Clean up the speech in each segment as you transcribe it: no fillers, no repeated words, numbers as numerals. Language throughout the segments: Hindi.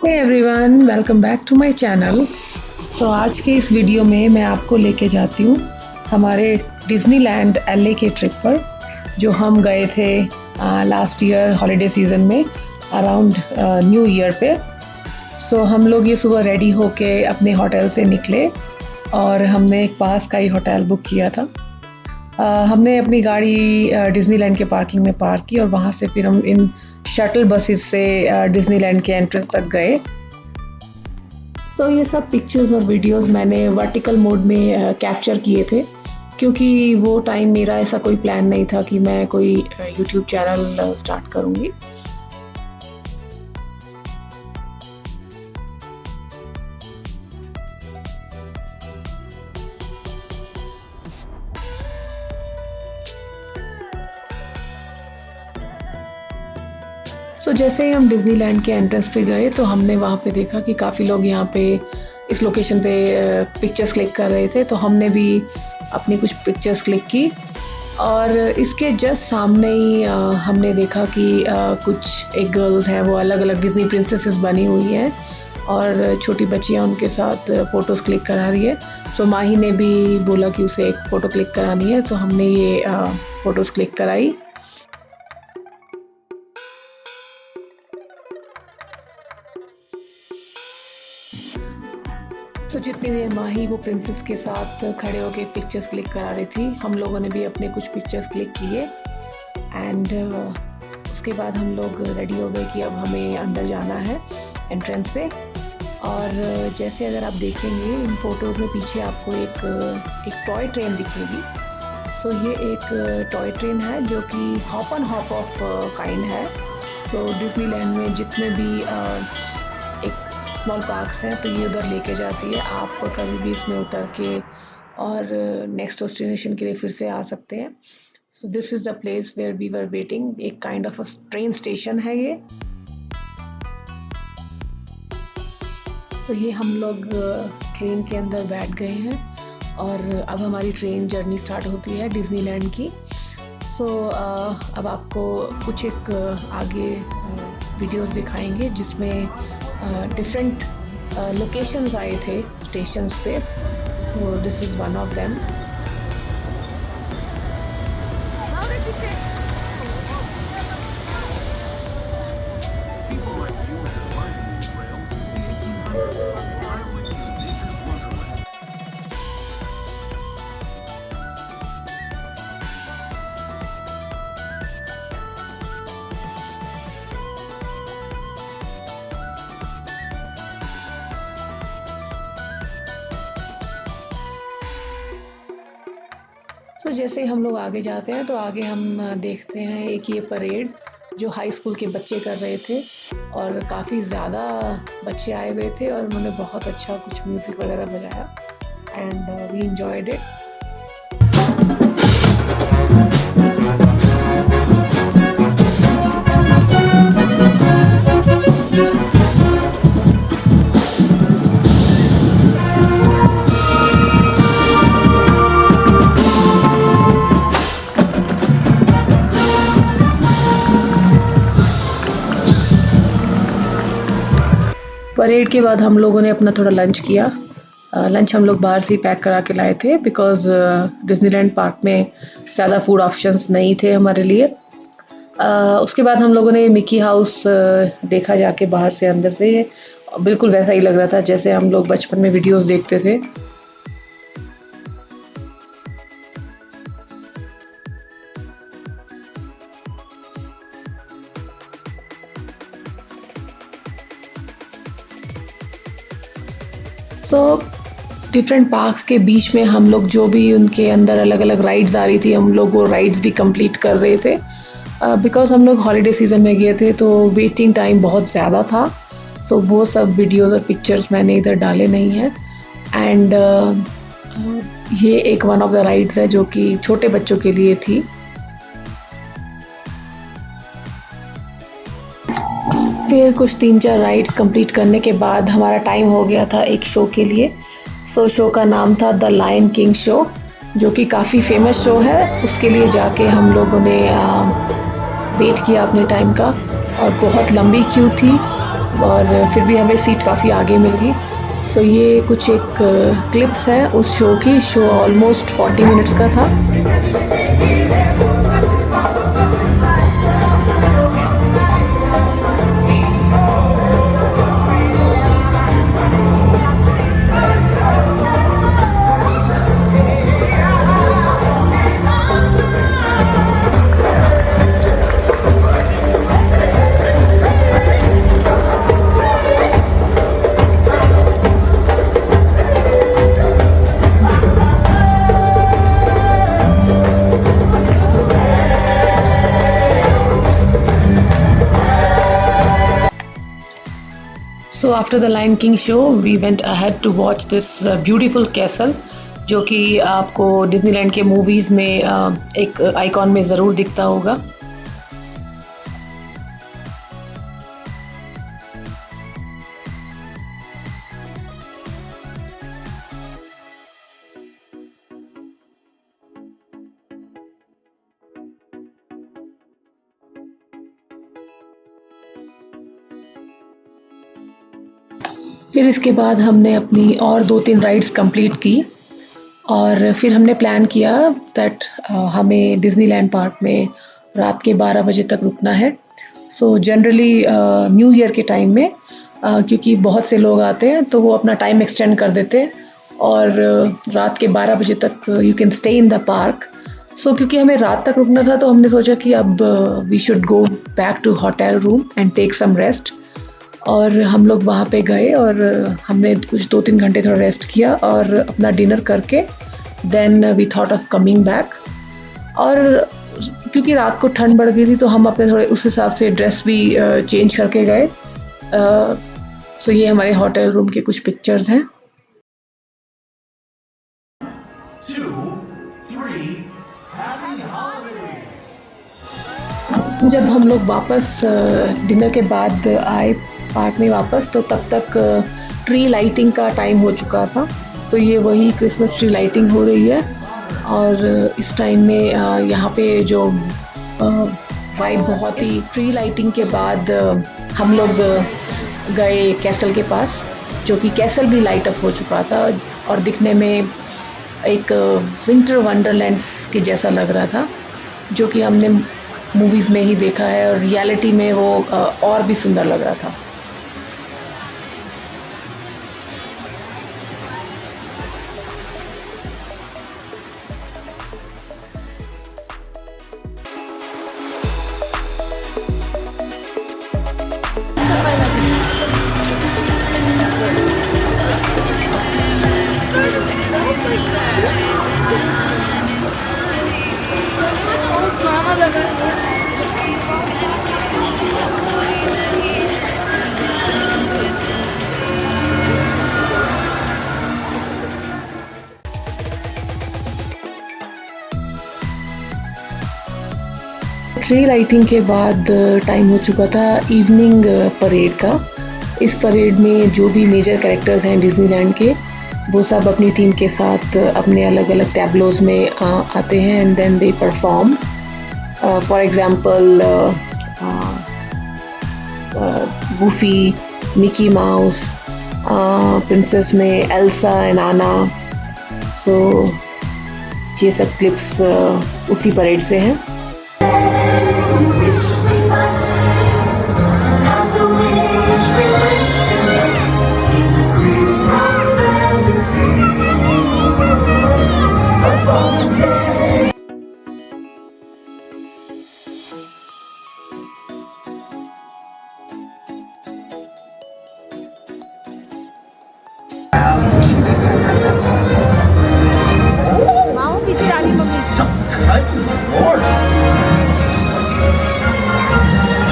Hey everyone, welcome back to my channel. आज के इस वीडियो में मैं आपको लेके जाती हूँ हमारे डिज़नीलैंड एलए के ट्रिप पर, जो हम गए थे लास्ट ईयर हॉलीडे सीज़न में अराउंड न्यू ईयर पे। हम लोग ये सुबह रेडी होके अपने होटल से निकले और हमने एक पास का ही होटल बुक किया था। हमने अपनी गाड़ी डिज़नीलैंड के पार्किंग में पार्क की और वहाँ से फिर हम इन शटल बसेस से डिज़नीलैंड के एंट्रेंस तक गए। ये सब पिक्चर्स और वीडियोस मैंने वर्टिकल मोड में कैप्चर किए थे, क्योंकि वो टाइम मेरा ऐसा कोई प्लान नहीं था कि मैं कोई यूट्यूब चैनल स्टार्ट करूँगी। जैसे ही हम डिज़नीलैंड के एंट्रेंस पे गए तो हमने वहाँ पे देखा कि काफ़ी लोग यहाँ पे इस लोकेशन पे पिक्चर्स क्लिक कर रहे थे, तो हमने भी अपनी कुछ पिक्चर्स क्लिक की। और इसके जस्ट सामने ही हमने देखा कि कुछ एक गर्ल्स हैं, वो अलग अलग डिज़नी प्रिंसेसेस बनी हुई हैं और छोटी बच्चियाँ उनके साथ फ़ोटोज़ क्लिक करा रही है। माही ने भी बोला कि उसे एक फ़ोटो क्लिक करानी है, तो हमने ये फ़ोटोज़ क्लिक कराई। जितनी देर माही वो प्रिंसेस के साथ खड़े होके पिक्चर्स क्लिक करा रही थी, हम लोगों ने भी अपने कुछ पिक्चर्स क्लिक किए। एंड उसके बाद हम लोग रेडी हो गए कि अब हमें अंदर जाना है एंट्रेंस से। और जैसे अगर आप देखेंगे इन फोटोज़ में पीछे आपको एक टॉय ट्रेन दिखेगी। ये एक टॉय ट्रेन है जो कि hop on hop off kind है। डिज़नीलैंड में जितने भी एक स्मॉल पार्क्स हैं, तो ये उधर लेके जाती है। आप कभी भी इसमें उतर के और नेक्स्ट डेस्टिनेशन के लिए फिर से आ सकते हैं। This is the place where we were waiting. एक kind of a train station है ये। ये हम लोग ट्रेन के अंदर बैठ गए हैं और अब हमारी ट्रेन जर्नी स्टार्ट होती है डिज़नीलैंड की। अब आपको कुछ एक आगे वीडियोस दिखाएंगे जिसमें डिफरेंट लोकेशंस आए थे स्टेशंस पे। This is one of them. जैसे हम लोग आगे जाते हैं तो आगे हम देखते हैं एक ये परेड जो हाई स्कूल के बच्चे कर रहे थे, और काफ़ी ज़्यादा बच्चे आए हुए थे और उन्होंने बहुत अच्छा कुछ म्यूज़िक वगैरह बजाया and we enjoyed it. Parade के बाद हम लोगों ने अपना थोड़ा लंच किया। लंच हम लोग बाहर से ही पैक करा के लाए थे, बिकॉज़ डिज़नीलैंड पार्क में ज़्यादा फूड ऑप्शंस नहीं थे हमारे लिए। उसके बाद हम लोगों ने मिकी हाउस देखा जाके बाहर से। अंदर से ये बिल्कुल वैसा ही लग रहा था जैसे हम लोग बचपन में वीडियोस देखते थे। डिफरेंट पार्क्स के बीच में हम लोग जो भी उनके अंदर अलग अलग राइड्स आ रही थी, हम लोग वो राइड्स भी कंप्लीट कर रहे थे। बिकॉज़ हम लोग हॉलीडे सीज़न में गए थे तो वेटिंग टाइम बहुत ज़्यादा था। वो सब वीडियोस और पिक्चर्स मैंने इधर डाले नहीं हैं। एंड ये एक वन ऑफ द राइड्स है जो कि छोटे बच्चों के लिए थी। फिर कुछ 3-4 राइड्स कंप्लीट करने के बाद हमारा टाइम हो गया था एक शो के लिए। शो का नाम था द लायन किंग शो, जो कि काफ़ी फेमस शो है। उसके लिए जाके हम लोगों ने वेट किया अपने टाइम का, और बहुत लंबी क्यू थी। और फिर भी हमें सीट काफ़ी आगे मिल गई। सो ये कुछ एक क्लिप्स है उस शो की। शो ऑलमोस्ट 40 मिनट्स का था। So after the Lion King show, we went ahead to watch this beautiful castle, जो कि आपको डिज्नीलैंड के मूवीज़ में एक आइकॉन में ज़रूर दिखता होगा। फिर इसके बाद हमने अपनी और 2-3 राइड्स कंप्लीट की और फिर हमने प्लान किया दैट हमें डिज्नीलैंड पार्क में रात के 12 बजे तक रुकना है। सो जनरली न्यू ईयर के टाइम में क्योंकि बहुत से लोग आते हैं तो वो अपना टाइम एक्सटेंड कर देते हैं और रात के 12 बजे तक you can stay in the park. So क्योंकि हमें रात तक रुकना था तो हमने सोचा कि अब we should go back to hotel room and take some rest. और हम लोग वहाँ पे गए और हमने कुछ 2-3 घंटे थोड़ा रेस्ट किया और अपना डिनर करके then we thought of coming back. और क्योंकि रात को ठंड बढ़ गई थी तो हम अपने थोड़े उस हिसाब से ड्रेस भी चेंज करके गए। सो ये हमारे होटल रूम के कुछ पिक्चर्स हैं। 2, 3, happy holidays! जब हम लोग वापस डिनर के बाद आए पार्क में वापस तो तब तक ट्री लाइटिंग का टाइम हो चुका था। तो ये वही क्रिसमस ट्री लाइटिंग हो रही है और इस टाइम में यहाँ पे जो वाइब बहुत ही ट्री लाइटिंग के बाद हम लोग गए कैसल के पास, जो कि कैसल भी लाइट अप हो चुका था और दिखने में एक विंटर वंडरलैंड्स के जैसा लग रहा था, जो कि हमने मूवीज़ में ही देखा है और रियलिटी में वो और भी सुंदर लग रहा था। ट्री लाइटिंग के बाद टाइम हो चुका था इवनिंग परेड का। इस परेड में जो भी मेजर कैरेक्टर्स हैं डिज्नीलैंड के वो सब अपनी टीम के साथ अपने अलग अलग टैब्लोज़ में आते हैं and then they perform. For example Goofy, Mickey Mouse, princess में एल्सा एंड आना। सो ये सब क्लिप्स उसी परेड से हैं।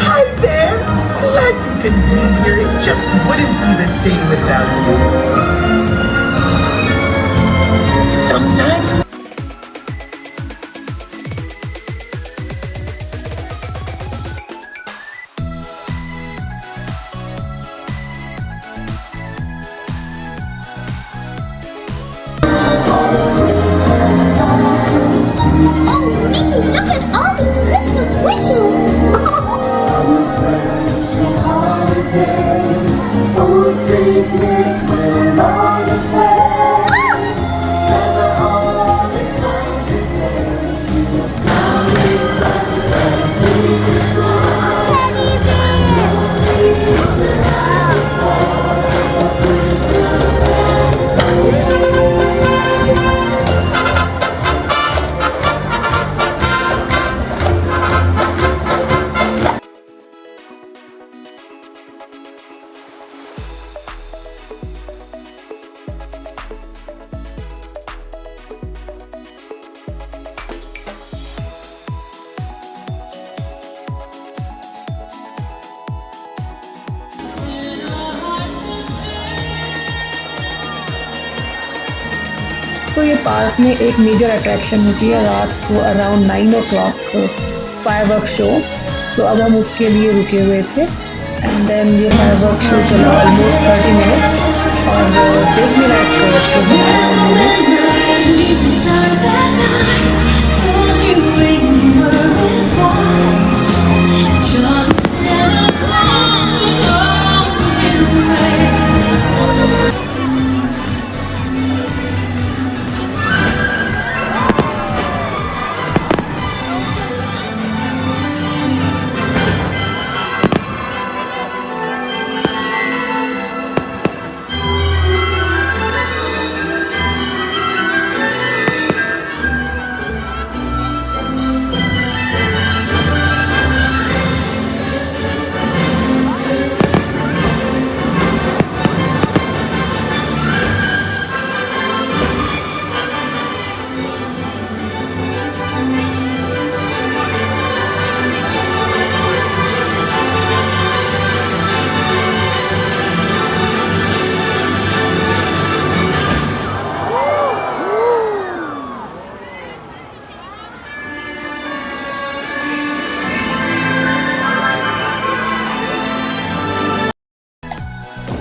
Hi there! Glad you could be here. It just wouldn't be the same without you. Sometimes Look at all these Christmas wishes! दोस्तों ये पार्क में एक मेजर अट्रैक्शन होती है रात को अराउंड 9 o'clock फायरवर्क शो। सो अब हम उसके लिए रुके हुए थे एंड देन ये फायरवर्क शो चला ऑलमोस्ट 30 मिनट्स और देखने लायक शो बनाया हम लोगों ने।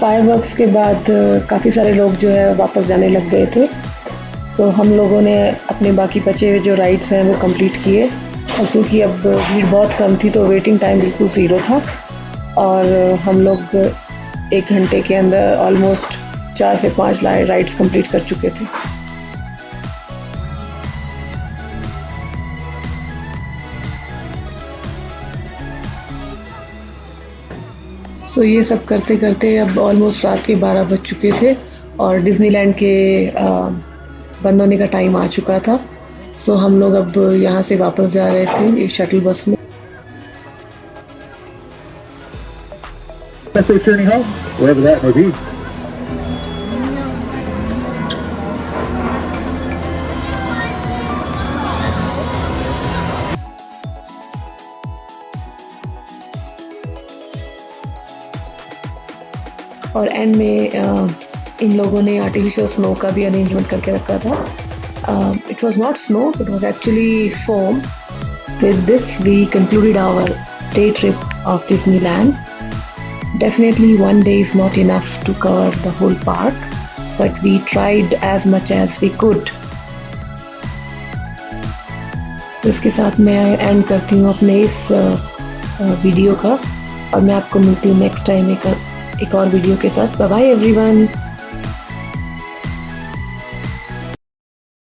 फायरवर्क्स के बाद काफ़ी सारे लोग जो है वापस जाने लग गए थे। सो हम लोगों ने अपने बाकी बचे हुए जो राइड्स हैं वो कंप्लीट किए और क्योंकि अब भीड़ बहुत कम थी तो वेटिंग टाइम बिल्कुल ज़ीरो था और हम लोग 1 घंटे के अंदर ऑलमोस्ट 4 से 5 राइड्स कंप्लीट कर चुके थे। सो ये सब करते करते अब ऑलमोस्ट रात के 12 बज चुके थे और डिज्नीलैंड के बंद होने का टाइम आ चुका था। सो हम लोग अब यहाँ से वापस जा रहे थे ये शटल बस में। Best safe journey home, wherever that may be. और एंड में इन लोगों ने आर्टिफिशियल स्नो का भी अरेंजमेंट करके रखा था। It was not snow, it was actually foam. With this we concluded our day trip of Disneyland. Definitely one day is not enough to cover the whole park, but we tried as much as we could. इसके साथ मैं एंड करती हूँ अपने इस वीडियो का और मैं आपको मिलती हूँ नेक्स्ट टाइम एक और वीडियो के साथ। Bye bye everyone.